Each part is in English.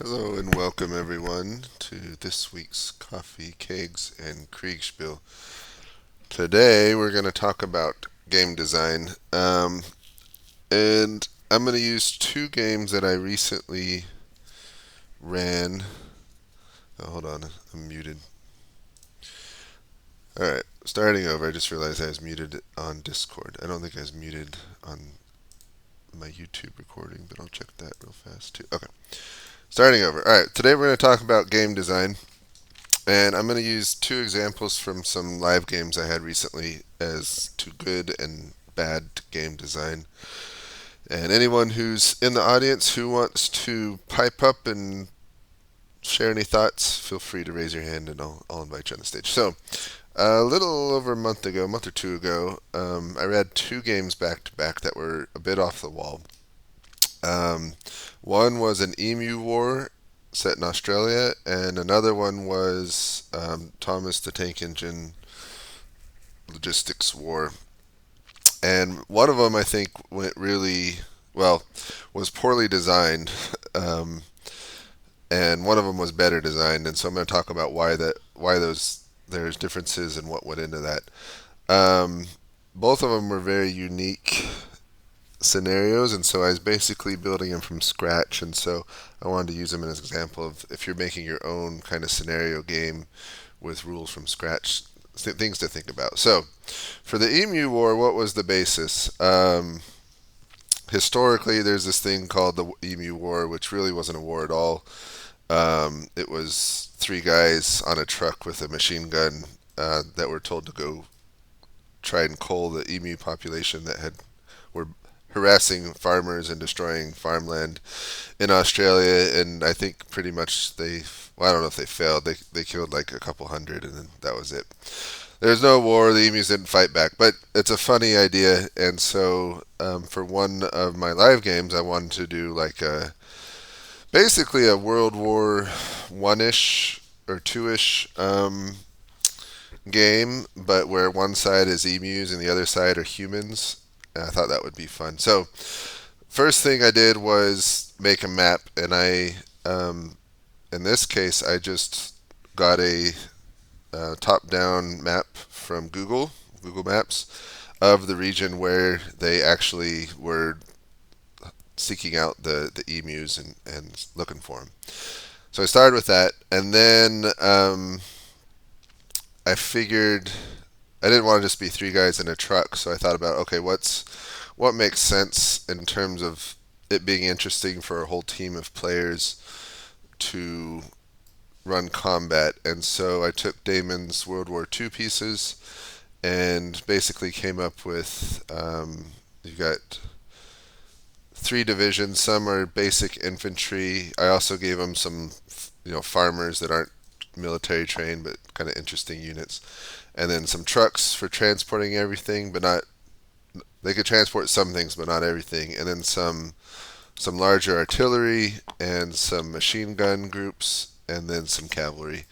Hello and welcome everyone to this week's Coffee, Kegs, and Kriegspiel. Today we're going to talk about game design, and I'm going to use two games that I recently ran. Oh, hold on, I'm muted. Alright, starting over. I just realized I was muted on Discord. I don't think I was muted on my YouTube recording, but I'll check that real fast too. Okay, starting over. Alright, today we're going to talk about game design. And I'm going to use two examples from some live games I had recently as to good and bad game design. And anyone who's in the audience who wants to pipe up and share any thoughts, feel free to raise your hand and I'll invite you on the stage. So, a little over a month ago, a month or two ago, I read two games back to back that were a bit off the wall. Um, One was an emu war set in Australia, and another one was Thomas the Tank Engine logistics war. And one of them, I think, went really well, was poorly designed, um, and one of them was better designed. And so I'm going to talk about why those there's differences and what went into that. Um, Both of them were very unique scenarios, and so I was basically building them from scratch. And so I wanted to use them as an example of if you're making your own kind of scenario game with rules from scratch, things to think about. So, for the Emu War, what was the basis? Historically, there's this thing called the Emu War, which really wasn't a war at all. It was three guys on a truck with a machine gun that were told to go try and cull the emu population that were harassing farmers and destroying farmland in Australia. And I think pretty much well, I don't know if they failed. They killed like a couple hundred, and then that was it. There's no war. The emus didn't fight back, but it's a funny idea. And so, for one of my live games, I wanted to do like basically a World War One ish or two ish game, but where one side is emus and the other side are humans. And I thought that would be fun. So, first thing I did was make a map, and in this case, I just got a top-down map from Google Maps, of the region where they actually were seeking out the emus and looking for them. So I started with that, and then I figured I didn't want to just be three guys in a truck, so I thought about, okay, what makes sense in terms of it being interesting for a whole team of players to run combat. And so I took Damon's World War II pieces and basically came up with you've got three divisions. Some are basic infantry. I also gave them some, farmers that aren't military trained but kind of interesting units, and then some trucks for transporting everything, but not. They could transport some things, but not everything, and then some larger artillery and some machine gun groups, and then some cavalry.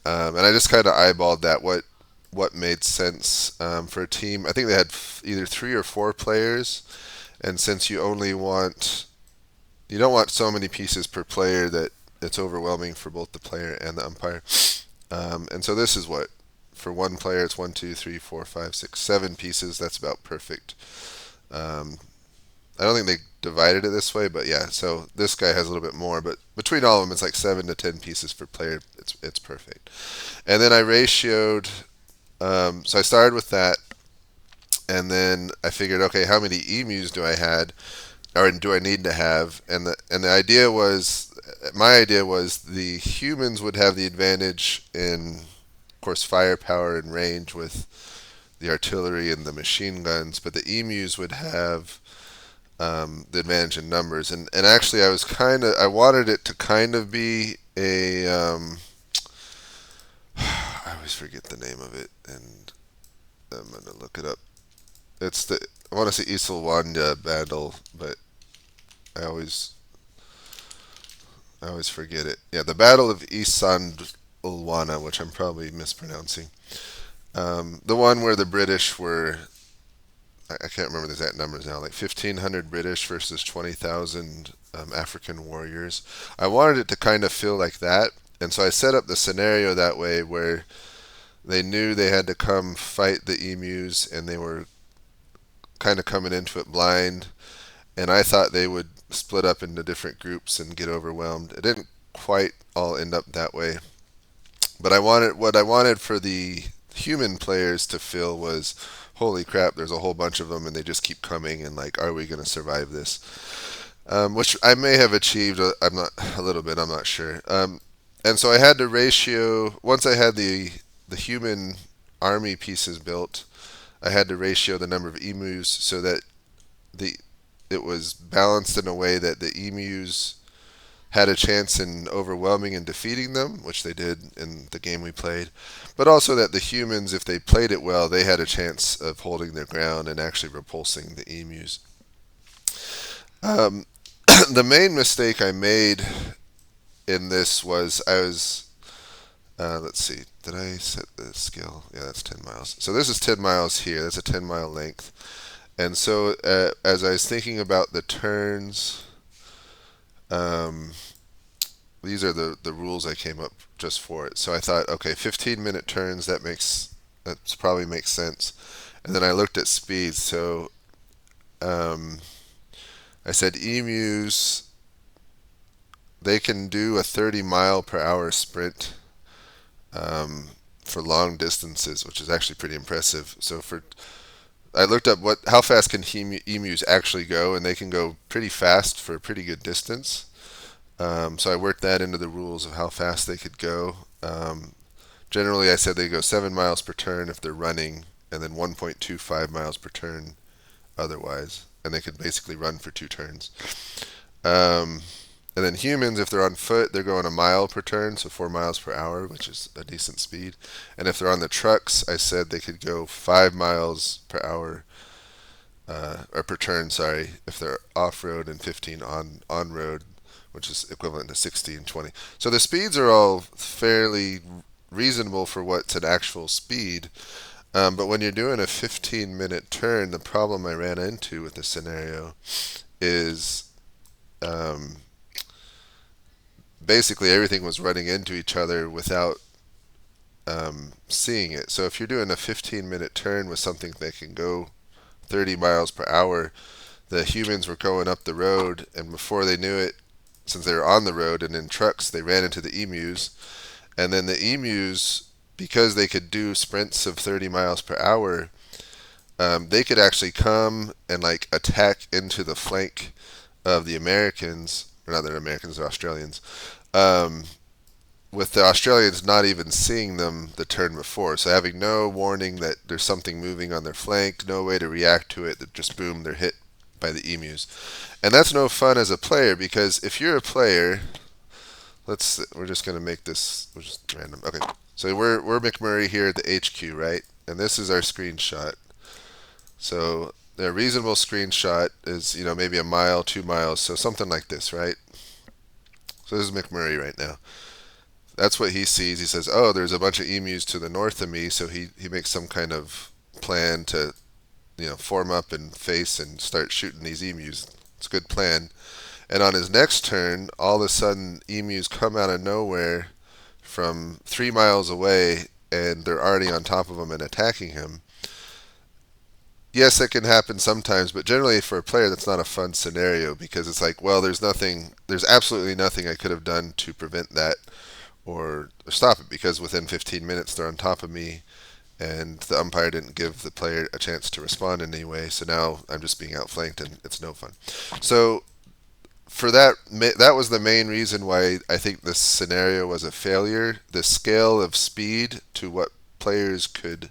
And I just kind of eyeballed that what made sense for a team. I think they had either three or four players, and since you don't want so many pieces per player that it's overwhelming for both the player and the umpire. And so this is what for one player it's 1, 2, 3, 4, 5, 6, 7 pieces. That's about perfect. Um, I don't think they divided it this way, but yeah. So this guy has a little bit more, but between all of them, it's like 7 to 10 pieces per player. It's perfect. And then I ratioed. So I started with that, and then I figured, okay, how many emus do I had, or do I need to have? And the idea was, my idea was the humans would have the advantage in, of course, firepower and range with the artillery and the machine guns, but the emus would have the advantage in numbers. And actually, I wanted it to kind of be a I always forget the name of it, and I'm gonna look it up. I want to say Isolwanda battle, but I always I always forget it. Yeah, the Battle of Isandlwana, which I'm probably mispronouncing. The one where the British I can't remember the exact numbers now, like 1,500 British versus 20,000 African warriors. I wanted it to kind of feel like that, and so I set up the scenario that way where they knew they had to come fight the emus, and they were kind of coming into it blind. And I thought they would split up into different groups and get overwhelmed. It didn't quite all end up that way, but I wanted for the human players to feel was, holy crap, there's a whole bunch of them, and they just keep coming, and like, are we going to survive this? Which I may have achieved. I'm not a little bit. I'm not sure. And so I had to ratio once I had the human army pieces built. I had to ratio the number of emus so that the it was balanced in a way that the emus had a chance in overwhelming and defeating them, which they did in the game we played, but also that the humans, if they played it well, they had a chance of holding their ground and actually repulsing the emus. Um, the main mistake I made in this was I was let's see, did I set the scale? Yeah, that's 10 miles. So this is 10 miles here. That's a 10-mile length. And so as I was thinking about the turns, um, these are the rules I came up just for it. So I thought, okay, 15-minute turns. That probably makes sense. And then I looked at speeds. So um, I said emus, they can do a 30 mile per hour sprint um, for long distances, which is actually pretty impressive. So for I looked up how fast can emus actually go, and they can go pretty fast for a pretty good distance. So I worked that into the rules of how fast they could go. Generally, I said they go 7 miles per turn if they're running, and then 1.25 miles per turn otherwise, and they could basically run for 2 turns. Um, and then humans, if they're on foot, they're going a mile per turn, so 4 miles per hour, which is a decent speed. And if they're on the trucks, I said they could go 5 miles per hour, or per turn, sorry, if they're off road, and 15 on road, which is equivalent to 60 and 20. So the speeds are all fairly reasonable for what's an actual speed. But when you're doing a 15-minute turn, the problem I ran into with the scenario is um, basically everything was running into each other without seeing it. So if you're doing a 15-minute turn with something that can go 30 miles per hour, the humans were going up the road, and before they knew it, since they were on the road and in trucks, they ran into the emus. And then the emus, because they could do sprints of 30 miles per hour, they could actually come and like attack into the flank of the Americans, or not the Americans, they're Australians, um, with the Australians not even seeing them the turn before. So having no warning that there's something moving on their flank, no way to react to it, that just boom, they're hit by the emus. And that's no fun as a player, because if you're a player, we're just going to make this, we're just random. Okay, so we're McMurray here at the HQ, right? And this is our screenshot. So the reasonable screenshot is, maybe a mile, 2 miles, so something like this, right? So this is McMurray right now. That's what he sees. He says, oh, there's a bunch of emus to the north of me, so he makes some kind of plan to, form up and face and start shooting these emus. It's a good plan. And on his next turn, all of a sudden, emus come out of nowhere from 3 miles away, and they're already on top of him and attacking him. Yes, it can happen sometimes, but generally for a player, that's not a fun scenario, because it's like, well, there's absolutely nothing I could have done to prevent that or stop it, because within 15 minutes they're on top of me, and the umpire didn't give the player a chance to respond in any way. So now I'm just being outflanked, and it's no fun. So for that was the main reason why I think this scenario was a failure. The scale of speed to what players could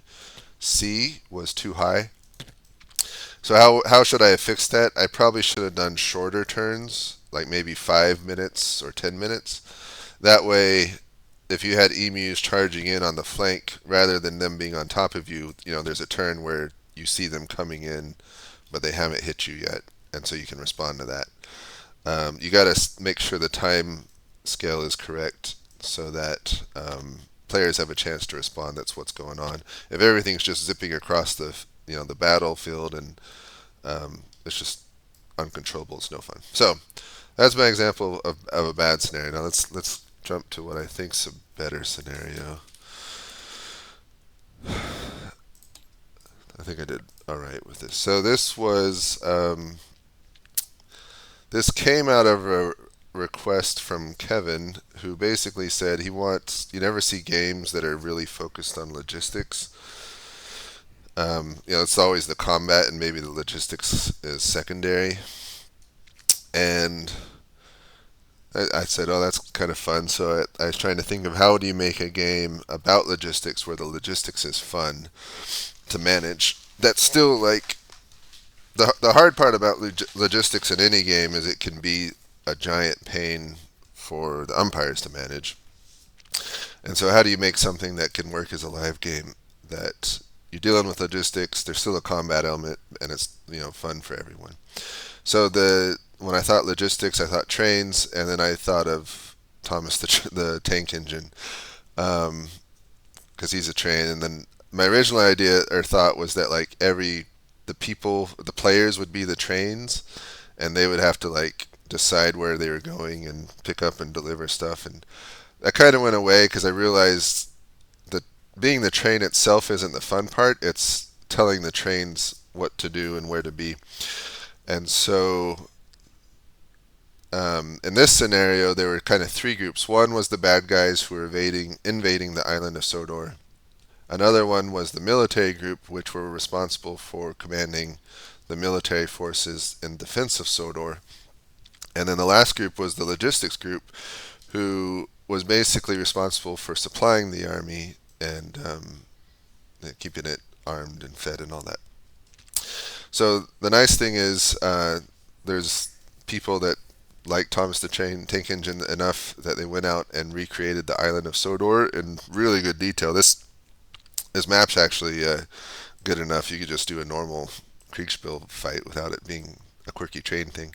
see was too high. So how should I have fixed that? I probably should have done shorter turns, like maybe 5 minutes or 10 minutes. That way, if you had emus charging in on the flank rather than them being on top of you, there's a turn where you see them coming in, but they haven't hit you yet, and so you can respond to that. You got to make sure the time scale is correct so that players have a chance to respond. That's what's going on. If everything's just zipping across the battlefield and it's just uncontrollable, it's no fun. So That's my example of a bad scenario. Now let's jump to what I think's a better scenario. I think I did all right with this. So this came out of a request from Kevin, who basically said he wants you never see games that are really focused on logistics. It's always the combat and maybe the logistics is secondary. And I said, oh, that's kind of fun. So I was trying to think of how do you make a game about logistics where the logistics is fun to manage. That's still like the hard part about logistics in any game is it can be a giant pain for the umpires to manage. And so, how do you make something that can work as a live game that you're dealing with logistics? There's still a combat element, and it's fun for everyone. So when I thought logistics, I thought trains, and then I thought of Thomas the tank engine, because he's a train. And then my original idea or thought was that like the players would be the trains, and they would have to like decide where they were going and pick up and deliver stuff. And that kind of went away because I realized that being the train itself isn't the fun part. It's telling the trains what to do and where to be. And so in this scenario, there were kind of three groups. One was the bad guys who were invading the island of Sodor. Another one was the military group, which were responsible for commanding the military forces in defense of Sodor. And then the last group was the logistics group, who was basically responsible for supplying the army and keeping it armed and fed and all that. So the nice thing is there's people that like Thomas the Tank Engine enough that they went out and recreated the island of Sodor in really good detail. This map's actually good enough. You could just do a normal Kriegspiel fight without it being a quirky train thing.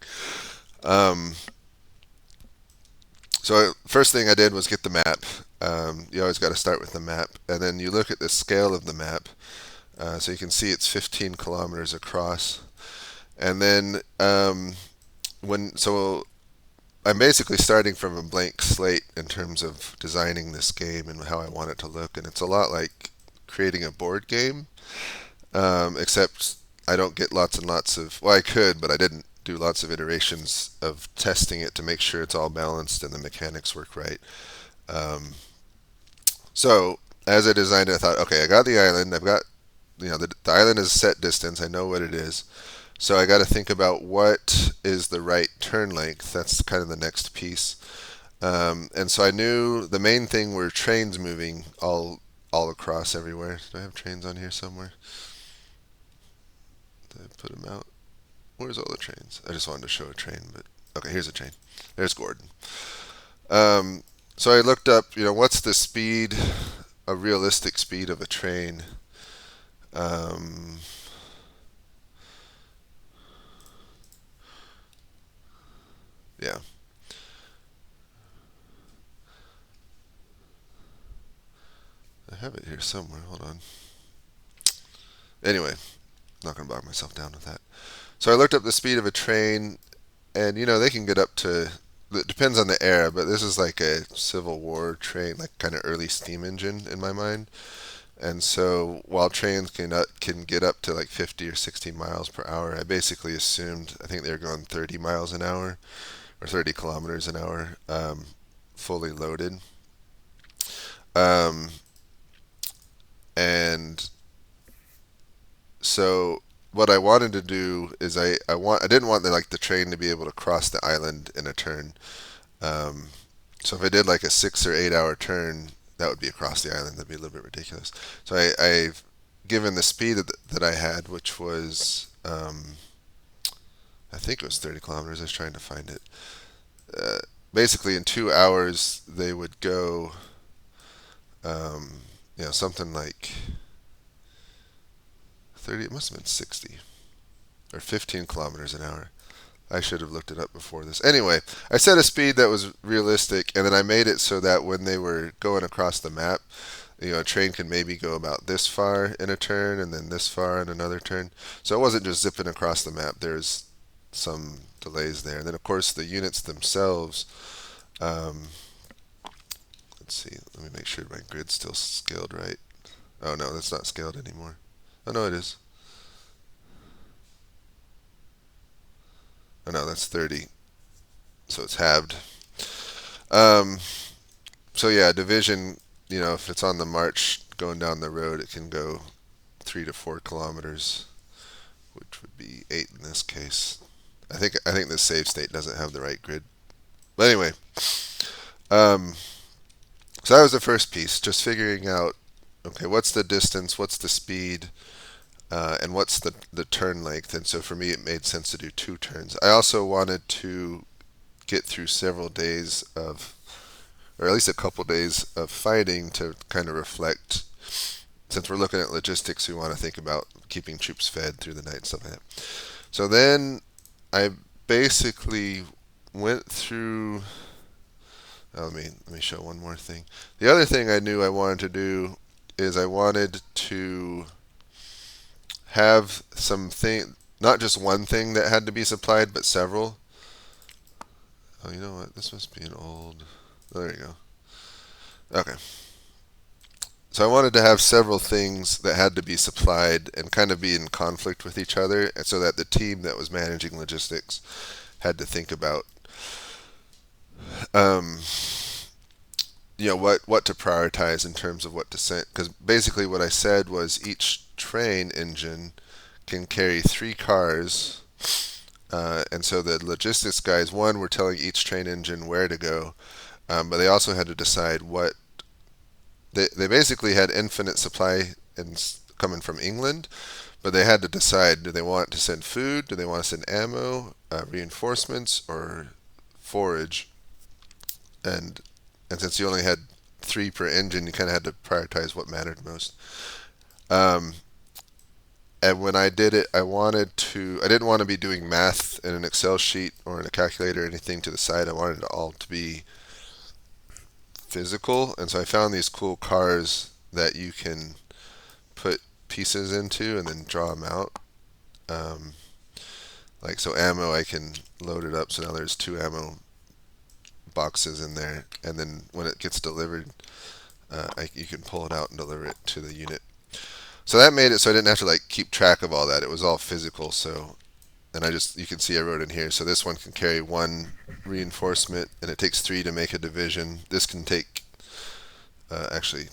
So first thing I did was get the map. You always got to start with the map, and then you look at the scale of the map. So you can see it's 15 kilometers across, and then so I'm basically starting from a blank slate in terms of designing this game and how I want it to look, and it's a lot like creating a board game, except I don't get lots and lots of. Well, I could, but I didn't do lots of iterations of testing it to make sure it's all balanced and the mechanics work right. So as I designed it, I thought, okay, I got the island. I've got, the island is set distance. I know what it is. So I got to think about what is the right turn length. That's kind of the next piece. And so I knew the main thing were trains moving all across everywhere. Do I have trains on here somewhere? Did I put them out? Where's all the trains? I just wanted to show a train, but okay, here's a train. There's Gordon. So I looked up, what's the speed, a realistic speed of a train? Yeah. I have it here somewhere. Hold on. Anyway, not going to bog myself down with that. So I looked up the speed of a train, and they can get up to. It depends on the era, but this is like a Civil War train, like kind of early steam engine in my mind. And so while trains can get up to like 50 or 60 miles per hour, I basically assumed I think they were going 30 miles an hour or 30 kilometers an hour, fully loaded. Um, and so what I wanted to do is I didn't want the train to be able to cross the island in a turn. Um, so if I did like a 6 or 8 hour turn, that would be across the island. That'd be a little bit ridiculous. So I've given the speed that I had, which was I think it was 30 kilometers. I was trying to find it. Uh, Basically, in 2 hours they would go, something like 30. It must have been 60 or 15 kilometers an hour. I should have looked it up before this. Anyway, I set a speed that was realistic, and then I made it so that when they were going across the map, a train can maybe go about this far in a turn and then this far in another turn. So it wasn't just zipping across the map. There's some delays there. And then of course the units themselves. Um, let's see. Let me make sure my grid's still scaled right. Oh no, that's not scaled anymore. Oh no, it is. Oh no, that's 30. So it's halved. Um, so yeah, division. If it's on the march going down the road, it can go 3 to 4 kilometers, which would be 8 in this case. I think this save state doesn't have the right grid. But anyway, um, so that was the first piece, just figuring out, okay, what's the distance, what's the speed, and what's the turn length. And so for me, it made sense to do 2 turns. I also wanted to get through several days of, or at least a couple days of fighting to kind of reflect. Since we're looking at logistics, we want to think about keeping troops fed through the night and stuff like that. So then I basically went through. Let me show one more thing. The other thing I knew I wanted to do is I wanted to have something, not just one thing that had to be supplied, but several. Oh, you know what? This must be an old. There you go. Okay. So I wanted to have several things that had to be supplied and kind of be in conflict with each other, and so that the team that was managing logistics had to think about, um, what to prioritize in terms of what to send. Because basically, what I said was each train engine can carry 3 cars, and so the logistics guys, one, were telling each train engine where to go, but they also had to decide what they basically had infinite supply coming from England, but they had to decide: do they want to send food, do they want to send ammo, reinforcements, or forage? And and since you only had 3 per engine, you kind of had to prioritize what mattered most. Um, and when I did it, I didn't want to be doing math in an Excel sheet or in a calculator or anything to the side. I wanted it all to be physical, and so I found these cool cars that you can put pieces into and then draw them out. Um, like so, ammo, I can load it up. So now there's 2 ammo boxes in there, and then when it gets delivered, you can pull it out and deliver it to the unit. So that made it so I didn't have to keep track of all that. It was all physical. So, and you can see I wrote in here. So this one can carry 1 reinforcement, and it takes 3 to make a division. This can take, actually,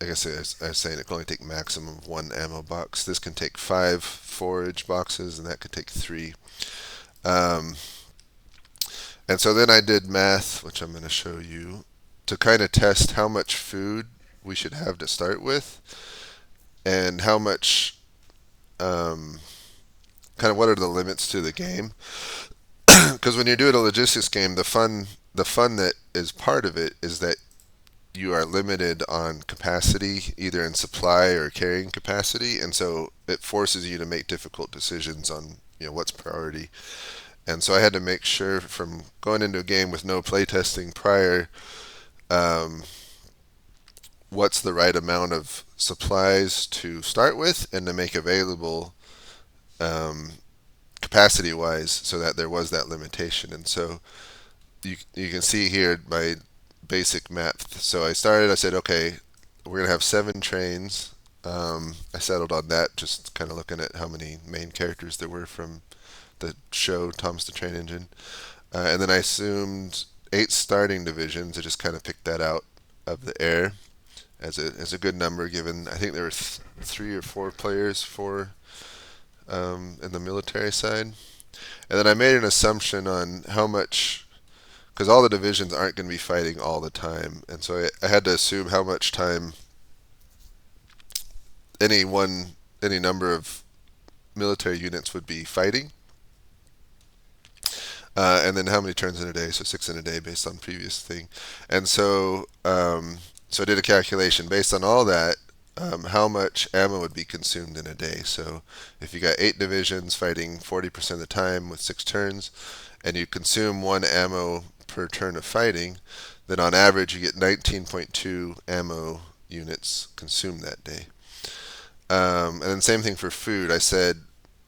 I guess I was saying it can only take maximum of 1 ammo box. This can take 5 forage boxes, and that could take 3. Um, and so then I did math, which I'm going to show you, to kind of test how much food we should have to start with, and how much, kind of what are the limits to the game. Because when you're doing a logistics game, the fun that is part of it is that you are limited on capacity, either in supply or carrying capacity, and so it forces you to make difficult decisions on what's priority. And so I had to make sure from going into a game with no playtesting prior, um, what's the right amount of supplies to start with and to make available, um, capacity wise, so that there was that limitation. And so you can see here my basic math. So I said, okay, we're going to have 7 trains. I settled on that, just kind of looking at how many main characters there were from the show Thomas the Train Engine. And then I assumed 8 starting divisions. I just kind of picked that out of the air as a good number, given I think there were 3 or 4 players in the military side. And then I made an assumption on how much, because all the divisions aren't going to be fighting all the time, and so I had to assume how much time any number of military units would be fighting, and then how many turns in a day, so 6 in a day based on previous thing. And so I did a calculation based on all that, how much ammo would be consumed in a day. So if you got 8 divisions fighting 40% of the time with 6 turns, and you consume 1 ammo per turn of fighting, then on average you get 19.2 ammo units consumed that day. And then same thing for food. I said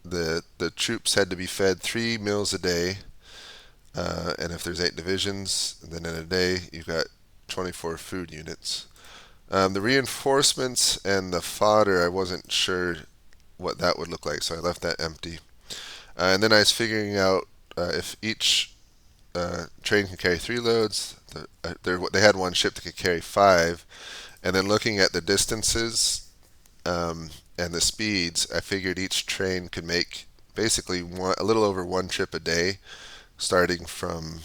the troops had to be fed 3 meals a day, and if there's 8 divisions, then in a day you've got 24 food units. The reinforcements and the fodder, I wasn't sure what that would look like, so I left that empty. And then I was figuring out if each train can carry 3 loads. They had one ship that could carry 5, and then looking at the distances and the speeds, I figured each train could make basically a little over 1 trip a day, starting from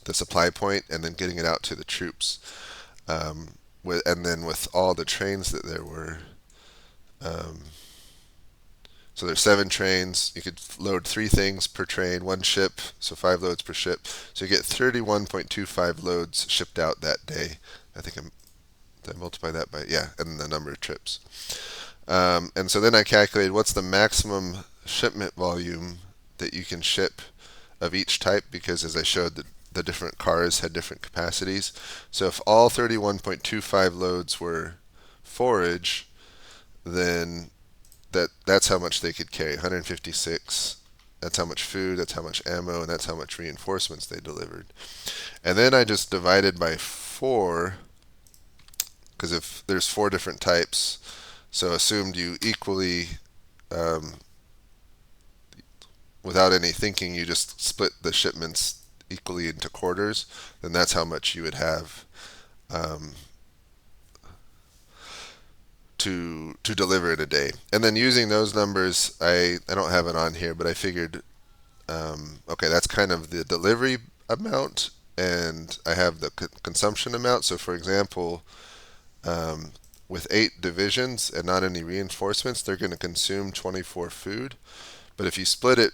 the supply point and then getting it out to the troops. And then with all the trains that there were, um, so there's 7 trains. You could load 3 things per train, 1 ship, so 5 loads per ship. So you get 31.25 loads shipped out that day. I think I multiply that by, yeah, and the number of trips. And so then I calculated what's the maximum shipment volume that you can ship of each type, because as I showed, the different cars had different capacities. So if all 31.25 loads were forage, then that's how much they could carry, 156. That's how much food, that's how much ammo, and that's how much reinforcements they delivered. And then I just divided by 4, because if there's 4 different types, so assumed you equally, um, without any thinking, you just split the shipments equally into quarters, then that's how much you would have um, to deliver in a day. And then using those numbers, I don't have it on here, but I figured, okay, that's kind of the delivery amount, and I have the consumption amount. So for example, um, with 8 divisions and not any reinforcements, they're going to consume 24 food. But if you split it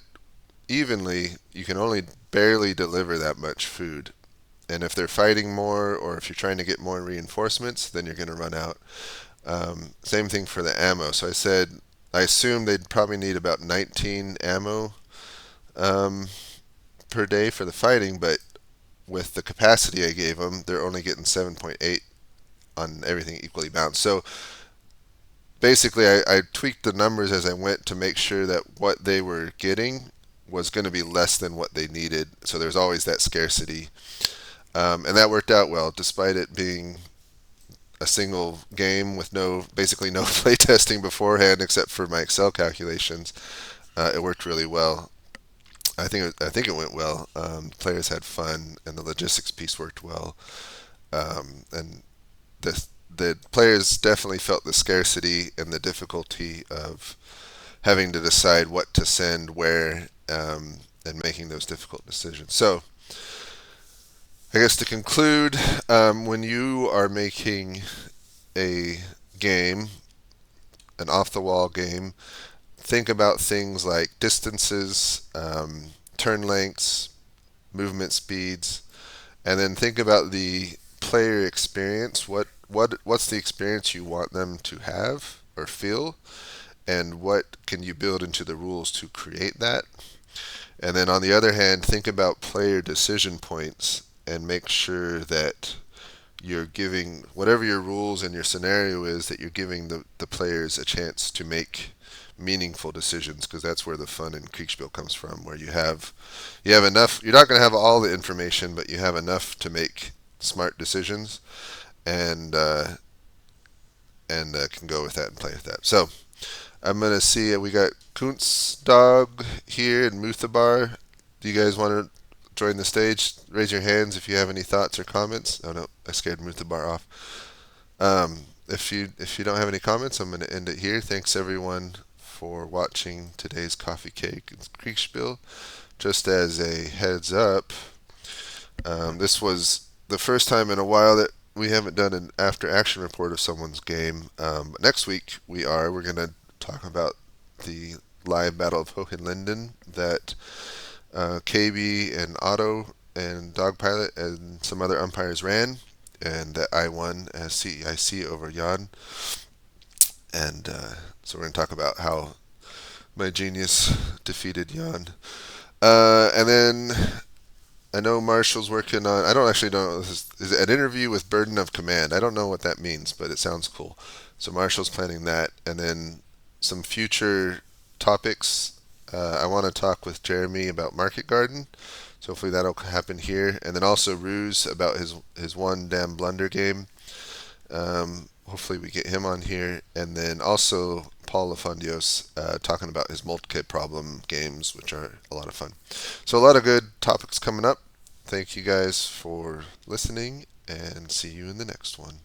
evenly, you can only barely deliver that much food. And if they're fighting more, or if you're trying to get more reinforcements, then you're going to run out. Same thing for the ammo. So I assumed they'd probably need about 19 ammo um, per day for the fighting, but with the capacity I gave them, they're only getting 7.8 on everything equally balanced. So basically, I tweaked the numbers as I went to make sure that what they were getting was going to be less than what they needed. So there's always that scarcity. And that worked out well, despite it being a single game with basically no play testing beforehand except for my Excel calculations. It worked really well. I think it went well. Players had fun, and the logistics piece worked well. And the players definitely felt the scarcity and the difficulty of having to decide what to send where, and making those difficult decisions. So, I guess to conclude, when you are making a game, an off the wall game, think about things like distances, turn lengths, movement speeds, and then think about the player experience. What's the experience you want them to have or feel, and what can you build into the rules to create that? And then on the other hand, think about player decision points and make sure that you're giving whatever your rules and your scenario is, that you're giving the players a chance to make meaningful decisions, because that's where the fun in Kriegspiel comes from, where you have enough. You're not going to have all the information, but you have enough to make smart decisions, and can go with that and play with that. So I'm gonna see. We got Kuntz Dog here and Muthabar. Do you guys want to join the stage? Raise your hands if you have any thoughts or comments. Oh no, I scared Muthabar off. If you don't have any comments, I'm gonna end it here. Thanks everyone for watching today's Coffee Cake and Kriegspiel. Just as a heads up, this was the first time in a while that we haven't done an after action report of someone's game. But next week we're going to talk about the live Battle of Hohenlinden that KB and Otto and Dogpilot and some other umpires ran, and that I won as CEIC over Jan. And so we're going to talk about how my genius defeated Jan. And then I know Marshall's working on. I don't actually know. Is it an interview with burden of command? I don't know what that means, but it sounds cool. So Marshall's planning that, and then some future topics I want to talk with Jeremy about Market Garden. So hopefully that'll happen here. And then also Ruse about his one damn blunder game. Hopefully we get him on here. And then also Paul Lafondios talking about his multi-kit problem games, which are a lot of fun. So a lot of good topics coming up. Thank you guys for listening, and see you in the next one.